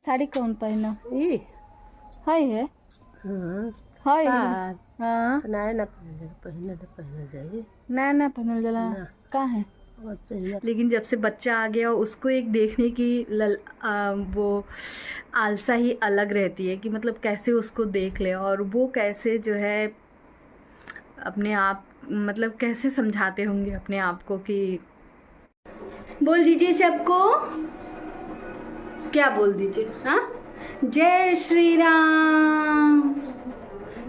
साड़ी कौन पहना ये हाय है हाय हाँ ना पहना जाइए ना पहनल जला का है। लेकिन जब से बच्चा आ गया उसको एक देखने की वो आलसा ही अलग रहती है कि मतलब कैसे उसको देख ले और वो कैसे जो है अपने आप मतलब कैसे समझाते होंगे अपने आप को कि बोल दीजिए सबको क्या बोल दीजिए हाँ जय श्री राम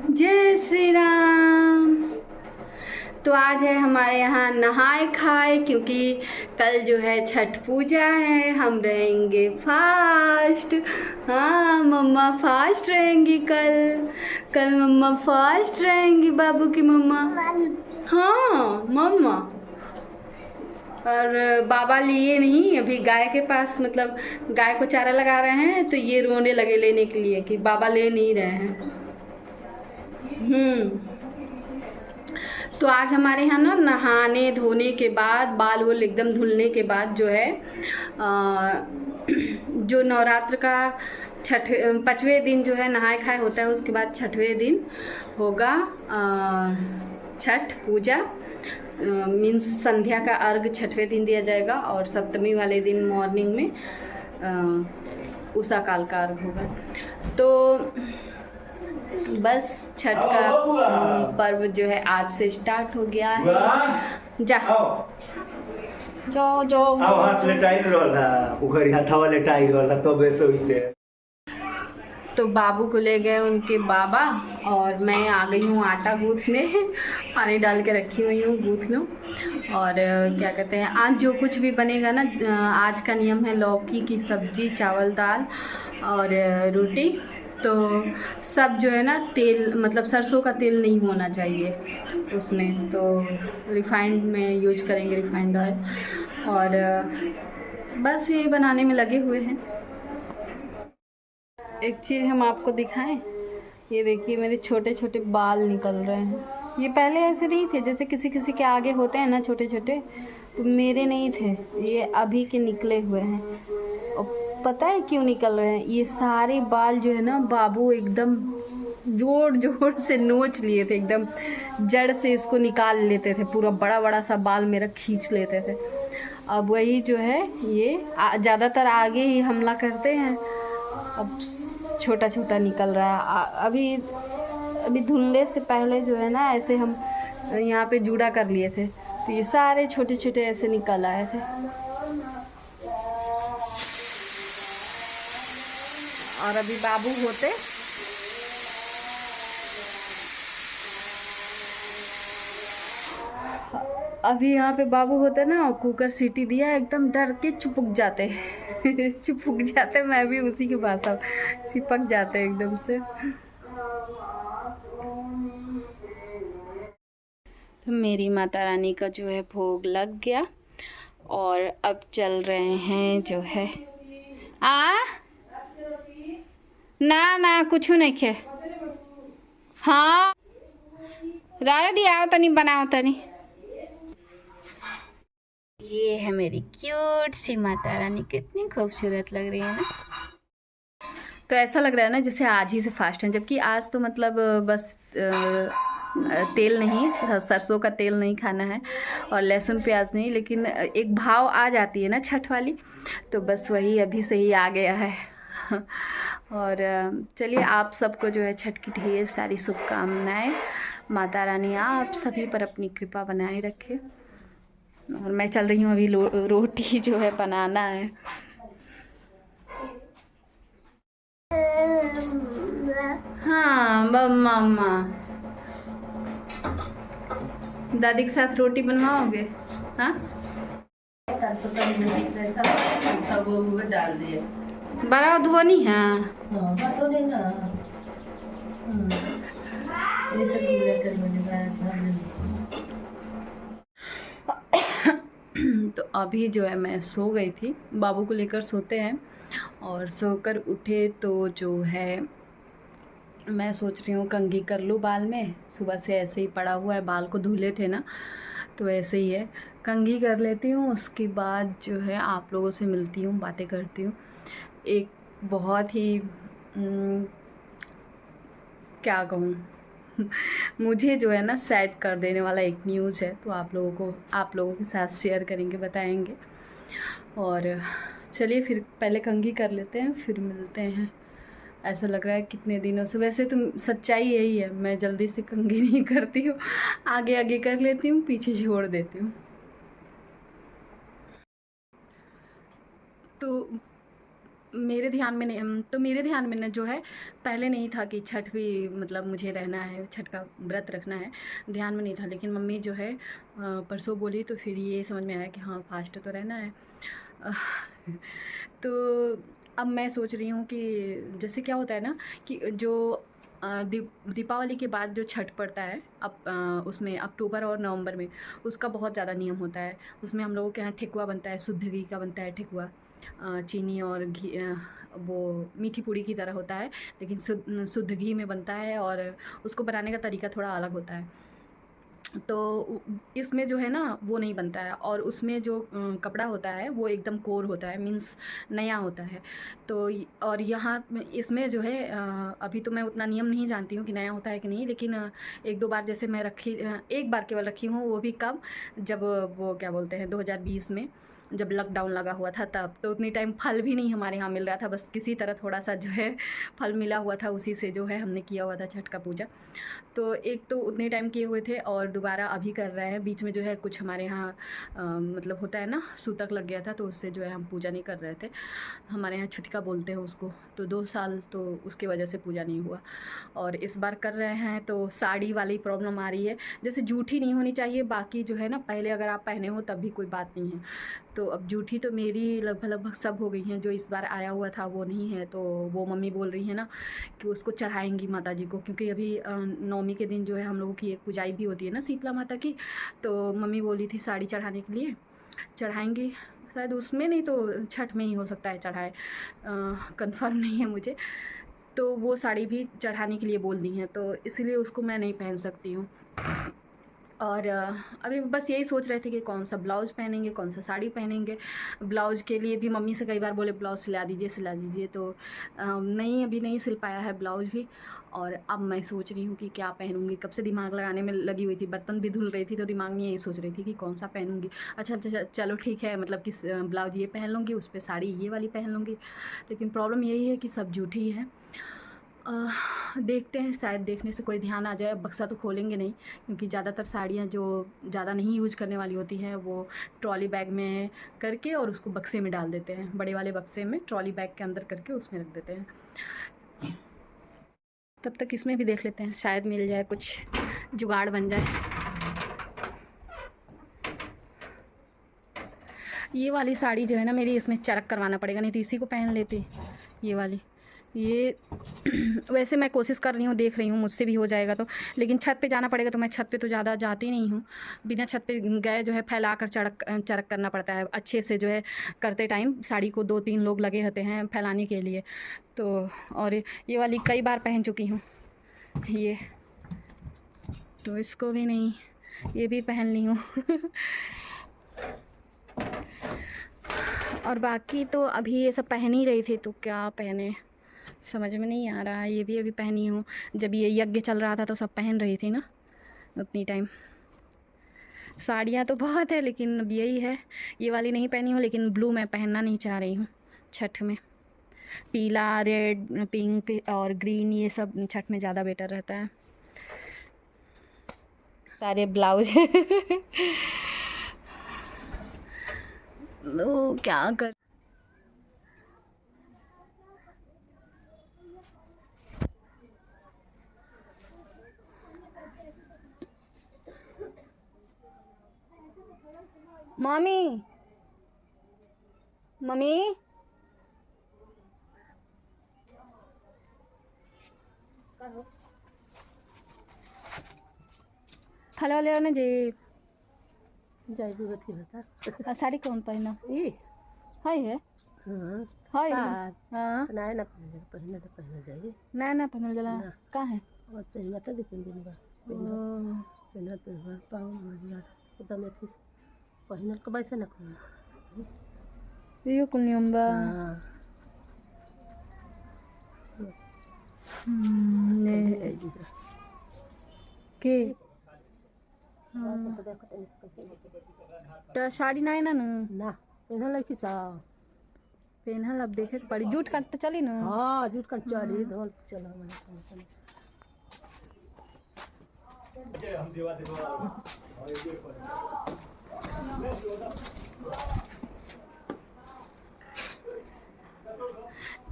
जय श्री राम। तो आज है हमारे यहाँ नहाए खाए क्योंकि कल जो है छठ पूजा है हम रहेंगे फास्ट। हाँ मम्मा फास्ट रहेंगी कल मम्मा फास्ट रहेंगी बाबू की मम्मा हाँ मम्मा। और बाबा लिए नहीं अभी गाय के पास मतलब गाय को चारा लगा रहे हैं तो ये रोने लगे लेने के लिए कि बाबा ले नहीं रहे हैं। तो आज हमारे यहाँ ना नहाने धोने के बाद बाल वोल एकदम धुलने के बाद जो है जो नवरात्र का पाँचवें दिन जो है नहाए खाए होता है उसके बाद छठवें दिन होगा छठ पूजा मीन्स संध्या का अर्घ छठवें दिन दिया जाएगा और सप्तमी वाले दिन मॉर्निंग में उषा काल का अर्घ होगा। तो बस छठ का पर्व जो है आज से स्टार्ट हो गया है। जाओ जाओ हाथ लेटाई रहला उघरी हाथवा लेटाई रहला तबे से वैसे। तो बाबू को ले गए उनके बाबा और मैं आ गई हूँ आटा गूँथने पानी डाल के रखी हुई हूँ गूँथ लूँ। और क्या कहते हैं आज जो कुछ भी बनेगा ना आज का नियम है लौकी की सब्जी चावल दाल और रोटी। तो सब जो है ना तेल मतलब सरसों का तेल नहीं होना चाहिए उसमें तो रिफाइंड में यूज करेंगे रिफाइंड ऑयल और बस ये बनाने में लगे हुए हैं। एक चीज़ हम आपको दिखाएं ये देखिए मेरे छोटे छोटे बाल निकल रहे हैं। ये पहले ऐसे नहीं थे जैसे किसी किसी के आगे होते हैं ना छोटे छोटे तो मेरे नहीं थे ये अभी के निकले हुए हैं। और पता है क्यों निकल रहे हैं ये सारे बाल जो है ना बाबू एकदम जोर जोर से नोच लिए थे एकदम जड़ से इसको निकाल लेते थे पूरा बड़ा बड़ा सा बाल मेरा खींच लेते थे। अब वही जो है ये ज़्यादातर आगे ही हमला करते हैं अब छोटा छोटा निकल रहा है। अभी धुलने से पहले जो है ना ऐसे हम यहाँ पे जूड़ा कर लिए थे तो ये सारे छोटे छोटे ऐसे निकल आए थे। और अभी बाबू होते अभी यहाँ पे बाबू होते ना कुकर सीटी दिया एकदम डर के चुपक जाते चुपक जाते मैं भी उसी के पास अब चिपक जाते एकदम से। तो मेरी माता रानी का जो है भोग लग गया और अब चल रहे हैं जो है ना कुछ नहीं खे हाँ रारा दी आओ तनी बनाओ तनी। ये है मेरी क्यूट सी माता रानी कितनी खूबसूरत लग रही है ना। तो ऐसा लग रहा है ना जैसे आज ही से फास्ट है जबकि आज तो मतलब बस तेल नहीं सरसों का तेल नहीं खाना है और लहसुन प्याज नहीं लेकिन एक भाव आ जाती है ना छठ वाली तो बस वही अभी से ही आ गया है। और चलिए आप सबको जो है छठ की ढेर सारी शुभकामनाएं। माता रानी आप सभी पर अपनी कृपा बनाए रखे। और मैं चल रही हूँ अभी रोटी जो है बनाना है। हाँ मम्मा दादी के साथ रोटी बनवाओगे हाँ डाल दिए बड़ा धोनी है तो अभी जो है मैं सो गई थी बाबू को लेकर सोते हैं और सोकर उठे तो जो है मैं सोच रही हूँ कंघी कर लूँ बाल में सुबह से ऐसे ही पड़ा हुआ है बाल को धुले थे ना तो ऐसे ही है कंघी कर लेती हूँ उसके बाद जो है आप लोगों से मिलती हूँ बातें करती हूँ। एक बहुत ही क्या कहूँ मुझे जो है ना सैड कर देने वाला एक न्यूज़ है, तो आप लोगों के साथ शेयर करेंगे, बताएंगे। और चलिए फिर पहले कंघी कर लेते हैं, फिर मिलते हैं। ऐसा लग रहा है कितने दिनों से, वैसे तो सच्चाई यही है, मैं जल्दी से कंघी नहीं करती हूँ, आगे आगे कर लेती हूँ, पीछे छोड़ देती हूँ। तो मेरे ध्यान में ना जो है, पहले नहीं था कि छठ भी मतलब मुझे रहना है, छठ का व्रत रखना है, ध्यान में नहीं था। लेकिन मम्मी जो है परसों बोली, तो फिर ये समझ में आया कि हाँ फास्ट तो रहना है। तो अब मैं सोच रही हूँ कि जैसे क्या होता है ना कि जो दीपावली के बाद जो छठ पड़ता है, अब उसमें अक्टूबर और नवंबर में उसका बहुत ज़्यादा नियम होता है। उसमें हम लोगों के यहाँ ठेकुआ बनता है, शुद्ध घी का बनता है ठेकुआ, चीनी और घी, वो मीठी पूड़ी की तरह होता है, लेकिन शुद्ध घी में बनता है, और उसको बनाने का तरीका थोड़ा अलग होता है। तो इसमें जो है ना वो नहीं बनता है, और उसमें जो कपड़ा होता है वो एकदम कोर होता है, मीन्स नया होता है। तो और यहाँ इसमें जो है अभी तो मैं उतना नियम नहीं जानती हूँ कि नया होता है कि नहीं, लेकिन एक दो बार जैसे मैं एक बार केवल रखी हूँ, वो भी कब, जब वो क्या बोलते हैं 2020 में जब लॉकडाउन लगा हुआ था तब। तो उतनी टाइम फल भी नहीं हमारे यहाँ मिल रहा था, बस किसी तरह थोड़ा सा जो है फल मिला हुआ था, उसी से जो है हमने किया हुआ था छठ का पूजा। तो एक तो उतने टाइम किए हुए थे, और दोबारा अभी कर रहे हैं। बीच में जो है कुछ हमारे यहाँ मतलब होता है ना, सूतक लग गया था, तो उससे जो है हम पूजा नहीं कर रहे थे। हमारे यहाँ छुटका बोलते हैं उसको। तो 2 साल तो उसकी वजह से पूजा नहीं हुआ, और इस बार कर रहे हैं। तो साड़ी वाली प्रॉब्लम आ रही है, जैसे जूठी नहीं होनी चाहिए, बाकी जो है ना पहले अगर आप पहने हो तब भी कोई बात नहीं है। तो अब जूठी तो मेरी लगभग सब हो गई हैं, जो इस बार आया हुआ था वो नहीं है। तो वो मम्मी बोल रही है ना कि उसको चढ़ाएंगी माता जी को, क्योंकि अभी नवमी के दिन जो है हम लोगों की एक पूजाई भी होती है ना शीतला माता की। तो मम्मी बोली थी साड़ी चढ़ाने के लिए, चढ़ाएंगी शायद उसमें, नहीं तो छठ में ही हो सकता है चढ़ाए, कंफर्म नहीं है मुझे। तो वो साड़ी भी चढ़ाने के लिए बोल दी हैं, तो इसीलिए उसको मैं नहीं पहन सकती हूँ। और अभी बस यही सोच रहे थे कि कौन सा ब्लाउज़ पहनेंगे, कौन सा साड़ी पहनेंगे। ब्लाउज़ के लिए भी मम्मी से कई बार बोले ब्लाउज़ सिला दीजिए, तो नहीं, अभी नहीं सिल पाया है ब्लाउज़ भी। और अब मैं सोच रही हूँ कि क्या पहनूँगी, कब से दिमाग लगाने में लगी हुई थी, बर्तन भी धुल रही थी, तो दिमाग में यही सोच रही थी कि कौन सा पहनूँगी। अच्छा चलो ठीक है, मतलब कि ब्लाउज़ ये पहन लूँगी, उस पर साड़ी ये वाली पहन लूँगी। लेकिन प्रॉब्लम यही है कि सब जूठी है। देखते हैं, शायद देखने से कोई ध्यान आ जाए। बक्सा तो खोलेंगे नहीं, क्योंकि ज़्यादातर साड़ियाँ जो ज़्यादा नहीं यूज करने वाली होती हैं वो ट्रॉली बैग में करके और उसको बक्से में डाल देते हैं, बड़े वाले बक्से में ट्रॉली बैग के अंदर करके उसमें रख देते हैं। तब तक इसमें भी देख लेते हैं, शायद मिल जाए, कुछ जुगाड़ बन जाए। ये वाली साड़ी जो है ना मेरी, इसमें चरक करवाना पड़ेगा, नहीं तो इसी को पहन लेती ये वाली। ये वैसे मैं कोशिश कर रही हूँ, देख रही हूँ मुझसे भी हो जाएगा तो, लेकिन छत पे जाना पड़ेगा। तो मैं छत पे तो ज़्यादा जाती नहीं हूँ, बिना छत पे गए जो है फैला कर चरक करना पड़ता है अच्छे से। जो है करते टाइम साड़ी को 2-3 लोग लगे रहते हैं फैलाने के लिए। तो और ये वाली कई बार पहन चुकी हूँ ये, तो इसको भी नहीं, ये भी पहन ली हूँ। और बाकी तो अभी ये सब पहन ही रही थी, तो क्या पहने समझ में नहीं आ रहा है। ये भी अभी पहनी हूँ, जब ये यज्ञ चल रहा था तो सब पहन रही थी ना उतनी टाइम। साड़ियाँ तो बहुत है, लेकिन अब यही है, ये वाली नहीं पहनी हूँ, लेकिन ब्लू मैं पहनना नहीं चाह रही हूँ छठ में। पीला, रेड, पिंक और ग्रीन, ये सब छठ में ज़्यादा बेटर रहता है। सारे ब्लाउज तो क्या कर, मम्मी मम्मी हेलो हेलो ना जी। जाई भी बती बता। साड़ी कौन पहना ई हाय है हाँ हाय हाँ हाँ ना ना पहले तो पहले जाइए ना पहनल जला ना। का है और चाहिए तो दिखन दिन बा पहना पहना पाँव मजला एकदम अच्छी से पहनल के वैसे ना खोल। यो कुल नियम बा। हाँ ने के तो साड़ी नहीं ना ना पेनहल है कि सा पेनहल अब देखे के पड़ी जूट काट तो चली ना हाँ जूट का चली धोल चला मैंने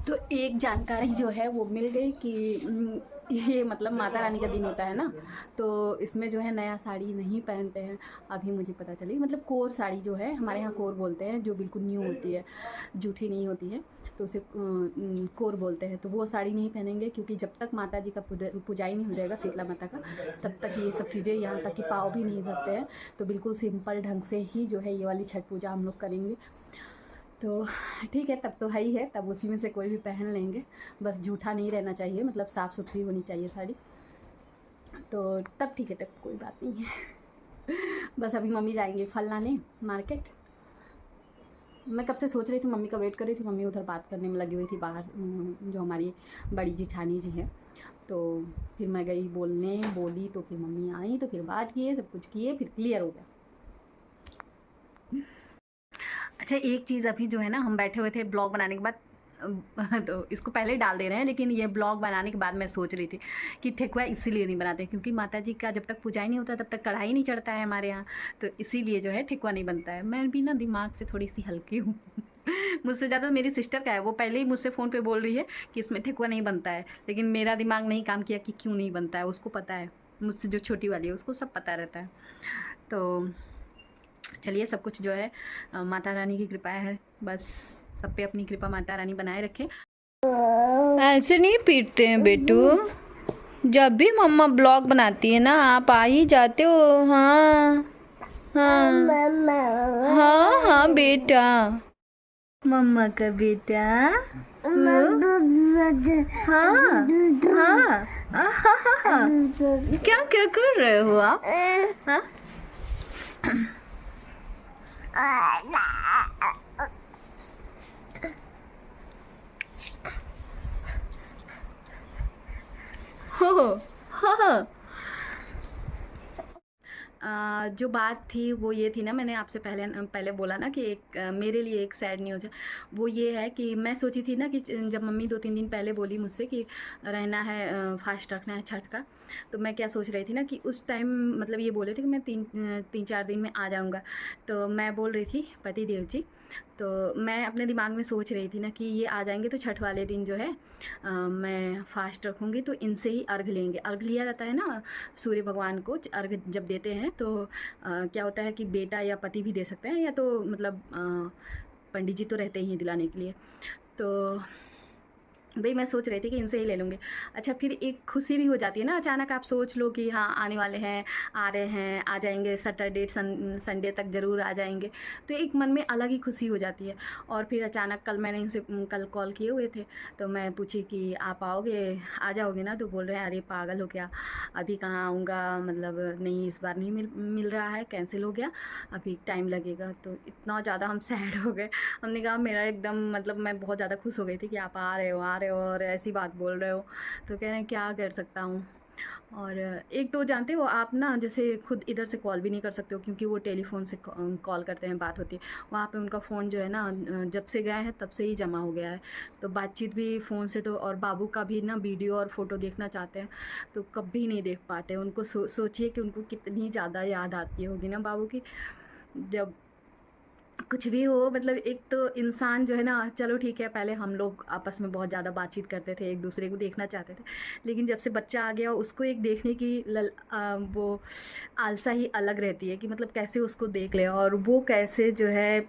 तो एक जानकारी जो है वो मिल गई कि ये मतलब माता रानी का दिन होता है ना, तो इसमें जो है नया साड़ी नहीं पहनते हैं। अभी मुझे पता चली मतलब कोर साड़ी जो है हमारे यहाँ कोर बोलते हैं, जो बिल्कुल न्यू होती है, जूठी नहीं होती है, तो उसे कोर बोलते हैं। तो वो साड़ी नहीं पहनेंगे क्योंकि जब तक माता जी का पूजाई नहीं हो जाएगा शीतला माता का, तब तक ये सब चीज़ें, यहाँ तक कि पाव भी नहीं भरते हैं। तो बिल्कुल सिंपल ढंग से ही जो है ये वाली छठ पूजा हम लोग करेंगे। तो ठीक है, तब तो है ही है, तब उसी में से कोई भी पहन लेंगे, बस जूठा नहीं रहना चाहिए, मतलब साफ़ सुथरी होनी चाहिए साड़ी। तो तब ठीक है, तब कोई बात नहीं है। बस अभी मम्मी जाएंगे फल लाने मार्केट। मैं कब से सोच रही थी, मम्मी का वेट कर रही थी, मम्मी उधर बात करने में लगी हुई थी बाहर, जो हमारी बड़ी जेठानी जी हैं। तो फिर मैं गई बोली, तो फिर मम्मी आई, तो फिर बात किए, सब कुछ किए, फिर क्लियर हो गया। अच्छा, एक चीज़ अभी जो है ना, हम बैठे हुए थे ब्लॉग बनाने के बाद, तो इसको पहले डाल दे रहे हैं, लेकिन ये ब्लॉग बनाने के बाद मैं सोच रही थी कि ठेकुआ इसीलिए नहीं बनाते क्योंकि माता जी का जब तक पूजा ही नहीं होता तब तक कढ़ाई नहीं चढ़ता है हमारे यहाँ, तो इसीलिए जो है ठेकुआ नहीं बनता है। मैं भी ना दिमाग से थोड़ी सी हल्की हूँ। मुझसे ज़्यादा मेरी सिस्टर का है, वो पहले ही मुझसे फ़ोन पे बोल रही है कि इसमें ठेकुआ नहीं बनता है, लेकिन मेरा दिमाग नहीं काम किया कि क्यों नहीं बनता है। उसको पता है, मुझसे जो छोटी वाली है उसको सब पता रहता है। तो चलिए, सब कुछ जो है माता रानी की कृपा है, बस सब पे अपनी कृपा माता रानी बनाए रखे। ऐसे नहीं पीटते हैं बेटू, जब भी मम्मा ब्लॉग बनाती है ना आप आ ही जाते हो। हाँ हाँ हाँ हाँ बेटा, मम्मा का बेटा। हाँ हाँ, क्या क्या कर रहे हो आप? हाँ हो हाँ। जो बात थी वो ये थी ना, मैंने आपसे पहले बोला ना कि एक मेरे लिए एक सैड न्यूज़ है। वो ये है कि मैं सोची थी ना कि जब मम्मी 2-3 दिन पहले बोली मुझसे कि रहना है, फास्ट रखना है छठ का, तो मैं क्या सोच रही थी ना कि उस टाइम मतलब ये बोले थे कि मैं 3-4 दिन में आ जाऊँगा। तो मैं बोल रही थी पति देव जी, तो मैं अपने दिमाग में सोच रही थी ना कि ये आ जाएंगे तो छठ वाले दिन जो है मैं फास्ट रखूँगी, तो इनसे ही अर्घ लेंगे। अर्घ लिया जाता है ना, सूर्य भगवान को अर्घ जब देते हैं तो क्या होता है कि बेटा या पति भी दे सकते हैं, या तो मतलब पंडित जी तो रहते ही हैं दिलाने के लिए। तो भाई मैं सोच रही थी कि इनसे ही ले लूँगी। अच्छा, फिर एक खुशी भी हो जाती है ना, अचानक आप सोच लो कि हाँ आने वाले हैं, आ रहे हैं, आ जाएंगे, सैटरडे संडे तक ज़रूर आ जाएंगे, तो एक मन में अलग ही खुशी हो जाती है। और फिर अचानक कल मैंने इनसे कल कॉल किए हुए थे, तो मैं पूछी कि आप आओगे, आ जाओगे ना? तो बोल रहे हैं अरे पागल हो क्या, अभी कहाँ आऊँगा, मतलब नहीं इस बार नहीं मिल रहा है, कैंसिल हो गया, अभी टाइम लगेगा। तो इतना ज़्यादा हम सैड हो गए, हमने कहा मेरा एकदम मतलब मैं बहुत ज़्यादा खुश हो गई थी कि आप आ रहे हो और ऐसी बात बोल रहे हो। तो कह रहे हैं क्या कर सकता हूँ। और एक तो जानते हो आप ना, जैसे खुद इधर से कॉल भी नहीं कर सकते हो क्योंकि वो टेलीफोन से कॉल करते हैं, बात होती है वहाँ पे। उनका फ़ोन जो है ना जब से गए हैं तब से ही जमा हो गया है, तो बातचीत भी फ़ोन से। तो और बाबू का भी ना वीडियो और फ़ोटो देखना चाहते हैं तो कभी नहीं देख पाते। उनको सोचिए कि उनको कितनी ज़्यादा याद आती होगी ना बाबू की, जब कुछ भी हो। मतलब एक तो इंसान जो है ना, चलो ठीक है पहले हम लोग आपस में बहुत ज़्यादा बातचीत करते थे, एक दूसरे को देखना चाहते थे, लेकिन जब से बच्चा आ गया उसको एक देखने की वो आलसा ही अलग रहती है कि मतलब कैसे उसको देख ले, और वो कैसे जो है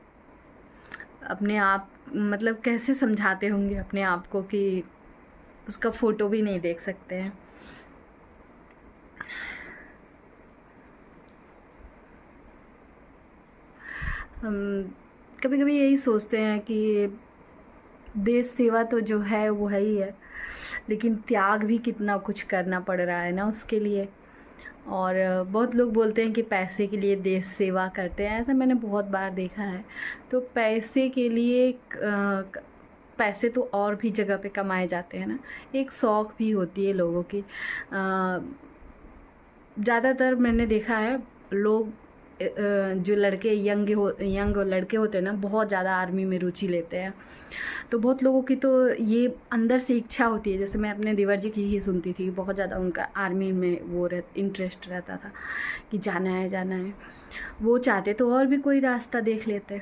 अपने आप मतलब कैसे समझाते होंगे अपने आप को कि उसका फ़ोटो भी नहीं देख सकते हैं। हम कभी कभी यही सोचते हैं कि देश सेवा तो जो है वो है ही है, लेकिन त्याग भी कितना कुछ करना पड़ रहा है ना उसके लिए। और बहुत लोग बोलते हैं कि पैसे के लिए देश सेवा करते हैं, ऐसा मैंने बहुत बार देखा है। तो पैसे के लिए पैसे तो और भी जगह पे कमाए जाते हैं ना, एक शौक़ भी होती है लोगों की। ज़्यादातर मैंने देखा है लोग जो लड़के यंग लड़के होते हैं ना, बहुत ज़्यादा आर्मी में रुचि लेते हैं। तो बहुत लोगों की तो ये अंदर से इच्छा होती है, जैसे मैं अपने देवर जी की ही सुनती थी, बहुत ज़्यादा उनका आर्मी में वो इंटरेस्ट रहता था कि जाना है जाना है। वो चाहते तो और भी कोई रास्ता देख लेते।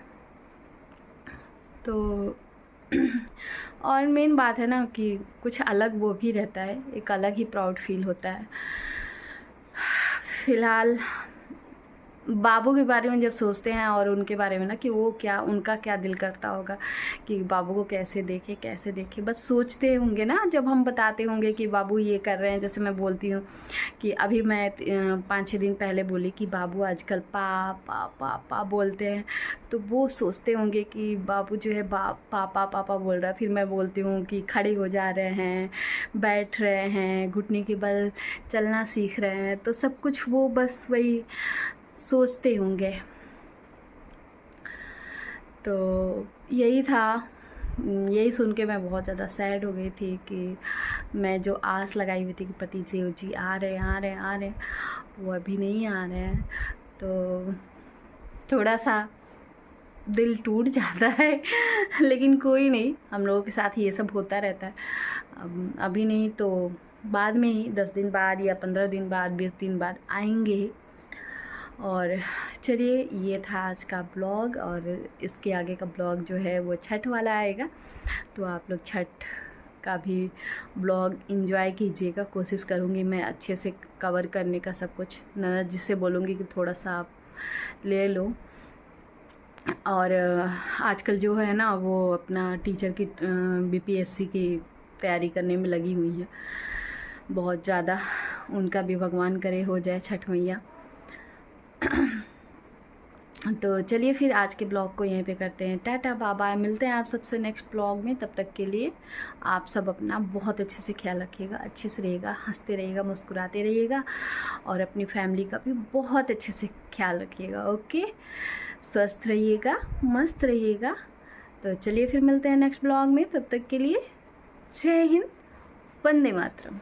तो और मेन बात है ना कि कुछ अलग वो भी रहता है, एक अलग ही प्राउड फील होता है। फ़िलहाल बाबू के बारे में जब सोचते हैं और उनके बारे में ना कि वो क्या, उनका क्या दिल करता होगा कि बाबू को कैसे देखे, बस सोचते होंगे ना। जब हम बताते होंगे कि बाबू ये कर रहे हैं, जैसे मैं बोलती हूँ कि अभी मैं 5-6 दिन पहले बोली कि बाबू आजकल पापा बोलते हैं, तो वो सोचते होंगे कि बाबू जो है पापा बोल रहा है। फिर मैं बोलती हूँ कि खड़े हो जा रहे हैं, बैठ रहे हैं, घुटने के बल चलना सीख रहे हैं, तो सब कुछ वो बस वही सोचते होंगे। तो यही था, यही सुन के मैं बहुत ज़्यादा सैड हो गई थी कि मैं जो आस लगाई हुई थी कि पतिदेव जी आ रहे, वो अभी नहीं आ रहे हैं। तो थोड़ा सा दिल टूट जाता है लेकिन कोई नहीं, हम लोगों के साथ ये सब होता रहता है। अभी नहीं तो बाद में ही, 10 दिन बाद या 15 दिन बाद, 20 दिन बाद आएंगे ही। और चलिए, ये था आज का ब्लॉग, और इसके आगे का ब्लॉग जो है वो छठ वाला आएगा। तो आप लोग छठ का भी ब्लॉग एंजॉय कीजिएगा। कोशिश करूँगी मैं अच्छे से कवर करने का सब कुछ। ननद जी से बोलूँगी कि थोड़ा सा आप ले लो। और आजकल जो है ना वो अपना टीचर की BPSC की तैयारी करने में लगी हुई है बहुत ज़्यादा। उनका भी भगवान करे हो जाए छठ मैया। तो चलिए फिर आज के ब्लॉग को यहीं पे करते हैं। टाटा बाय बाय, मिलते हैं आप सबसे नेक्स्ट ब्लॉग में। तब तक के लिए आप सब अपना बहुत अच्छे से ख्याल रखिएगा, अच्छे से रहिएगा, हंसते रहिएगा, मुस्कुराते रहिएगा, और अपनी फैमिली का भी बहुत अच्छे से ख्याल रखिएगा। ओके, स्वस्थ रहिएगा, मस्त रहिएगा। तो चलिए फिर मिलते हैं नेक्स्ट ब्लॉग में। तब तक के लिए जय हिंद, वंदे मातरम।